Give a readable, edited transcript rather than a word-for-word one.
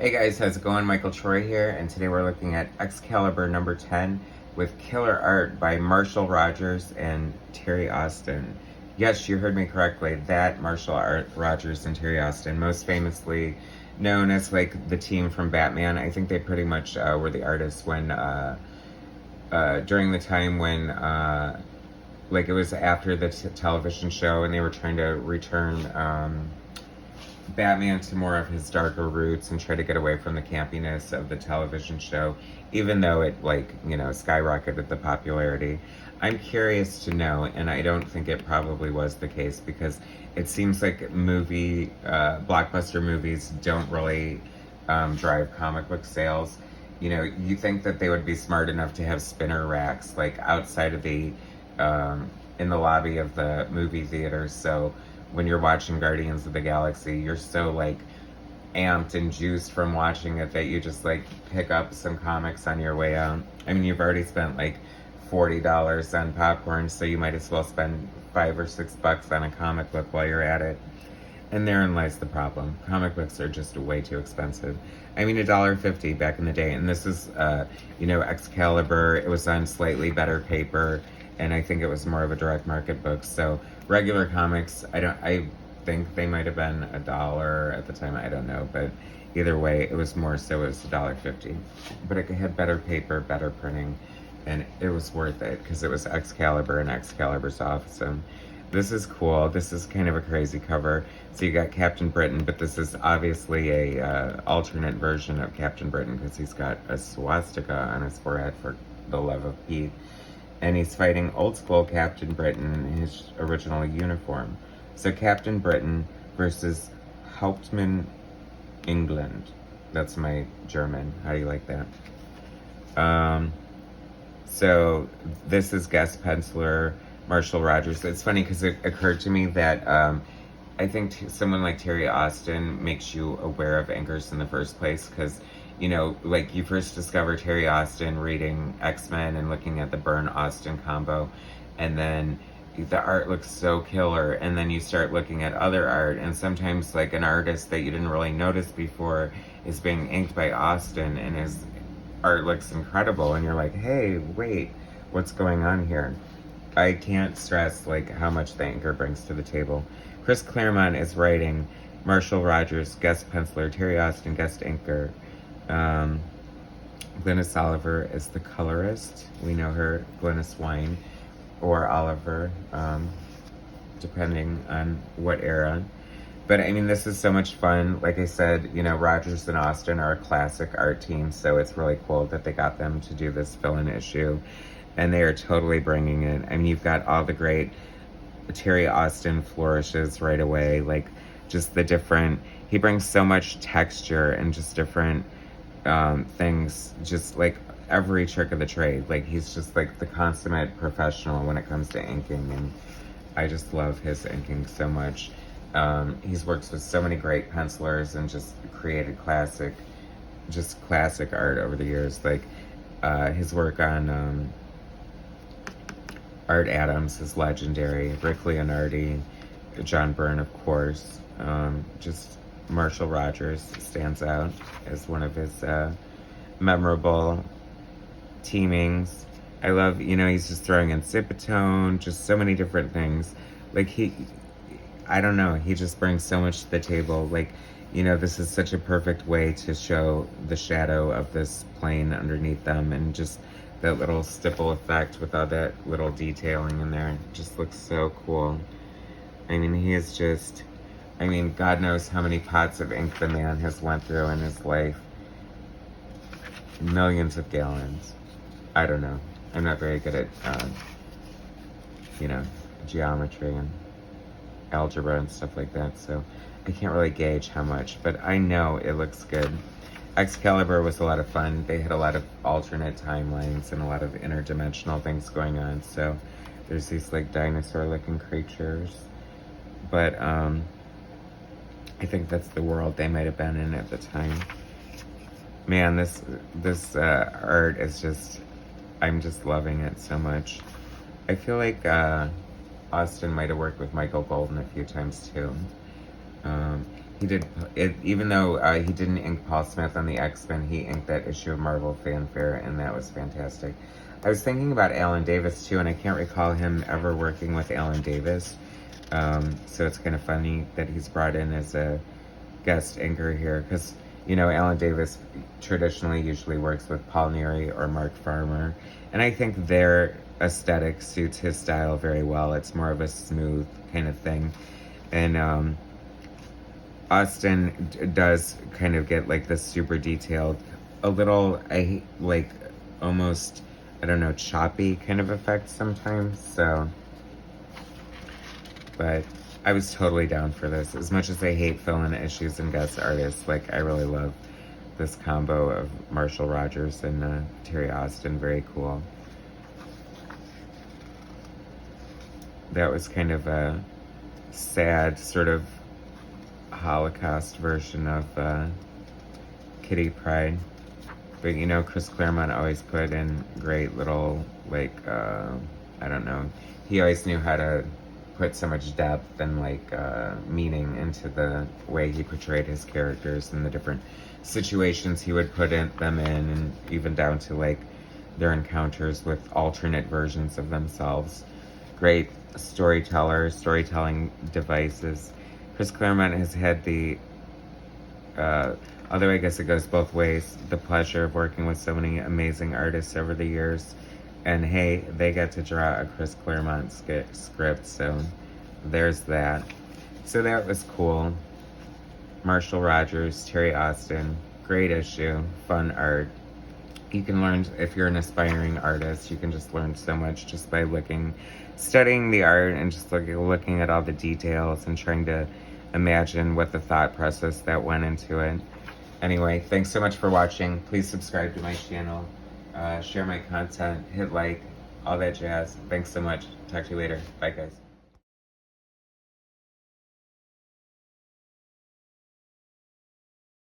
Hey guys, how's it going? Michael Troy here, and today we're looking at Excalibur number 10 with killer art by Marshall Rogers and Terry Austin. Yes, you heard me correctly, that Marshall Rogers and Terry Austin, most famously known as like the team from Batman. I think they pretty much were the artists when, during the time when, like it was after the television show and they were trying to return, Batman to more of his darker roots and try to get away from the campiness of the television show, even though it, like, you know, skyrocketed the popularity. I'm curious to know, and I don't think it probably was the case, because it seems like blockbuster movies don't really drive comic book sales. You know, you think that they would be smart enough to have spinner racks, like, outside of in the lobby of the movie theater, so when you're watching Guardians of the Galaxy, you're so like amped and juiced from watching it that you just like pick up some comics on your way out. I mean, you've already spent like $40 on popcorn, so you might as well spend $5 or $6 on a comic book while you're at it. And therein lies the problem. Comic books are just way too expensive. I mean, $1.50 back in the day, and this is, you know, Excalibur. It was on slightly better paper, and I think it was more of a direct market book. So regular comics, I think they might have been $1 at the time. I don't know, but either way, it was more so. It was $1.50, but it had better paper, better printing, and it was worth it because it was Excalibur, and Excalibur's awesome. This is cool. This is kind of a crazy cover. So you got Captain Britain, but this is obviously a alternate version of Captain Britain because he's got a swastika on his forehead for the love of Pete. And he's fighting old school Captain Britain in his original uniform. So Captain Britain versus Hauptmann England. That's my German. How do you like that? So this is guest penciler Marshall Rogers. It's funny because it occurred to me that I think someone like Terry Austin makes you aware of inkers in the first place, because, you know, like you first discover Terry Austin reading X-Men and looking at the Byrne-Austin combo, and then the art looks so killer, and then you start looking at other art, and sometimes like an artist that you didn't really notice before is being inked by Austin, and his art looks incredible, and you're like, hey, wait, what's going on here? I can't stress like how much the inker brings to the table. Chris Claremont is writing, Marshall Rogers guest penciler, Terry Austin guest inker. Glynis Oliver is the colorist. We know her, Glynis Wine or Oliver, depending on what era. But I mean, this is so much fun. Like I said, you know, Rogers and Austin are a classic art team, so it's really cool that they got them to do this fill-in issue. And they are totally bringing it. I mean, you've got all the great Terry Austin flourishes right away. Like, just the different... He brings so much texture and just different things. Just, like, every trick of the trade. Like, he's just, like, the consummate professional when it comes to inking. And I just love his inking so much. He's worked with so many great pencilers and just created classic art over the years. Like, his work on... Art Adams is legendary. Rick Leonardi, John Byrne, of course. Just Marshall Rogers stands out as one of his memorable teamings. I love, you know, he's just throwing in Zipatone, just so many different things. Like, I don't know, he just brings so much to the table. Like, you know, this is such a perfect way to show the shadow of this plane underneath them, and just that little stipple effect with all that little detailing in there. It just looks so cool. I mean, he is just... I mean, God knows how many pots of ink the man has went through in his life. Millions of gallons. I don't know. I'm not very good at, you know, geometry and algebra and stuff like that, so I can't really gauge how much, but I know it looks good. Excalibur was a lot of fun. They had a lot of alternate timelines and a lot of interdimensional things going on. So there's these like dinosaur-looking creatures. But I think that's the world they might have been in at the time. Man, this art is just... I'm just loving it so much. I feel like Austin might have worked with Michael Golden a few times too. He did it, even though he didn't ink Paul Smith on the X-Men, he inked that issue of Marvel Fanfare, and that was fantastic. I was thinking about Alan Davis too, and I can't recall him ever working with Alan Davis. So it's kind of funny that he's brought in as a guest inker here, because, you know, Alan Davis traditionally usually works with Paul Neary or Mark Farmer, and I think their aesthetic suits his style very well. It's more of a smooth kind of thing. And Austin does kind of get like this super detailed, a little, like almost, I don't know, choppy kind of effect sometimes. So, but I was totally down for this. As much as I hate fill-in issues and guest artists, like I really love this combo of Marshall Rogers and Terry Austin. Very cool. That was kind of a sad sort of Holocaust version of Kitty Pryde, but you know, Chris Claremont always put in great little, like, I don't know, he always knew how to put so much depth and like meaning into the way he portrayed his characters and the different situations he would put them in, and even down to like their encounters with alternate versions of themselves. Great storytelling devices. Chris Claremont has had the, although I guess it goes both ways, the pleasure of working with so many amazing artists over the years. And hey, they get to draw a Chris Claremont script, so there's that. So that was cool. Marshall Rogers, Terry Austin, great issue, fun art. You can learn, if you're an aspiring artist, you can just learn so much just by studying the art and just looking at all the details and trying to imagine what the thought process that went into it. Anyway, thanks so much for watching. Please subscribe to my channel, share my content, hit like, all that jazz. Thanks so much. Talk to you later. Bye, guys.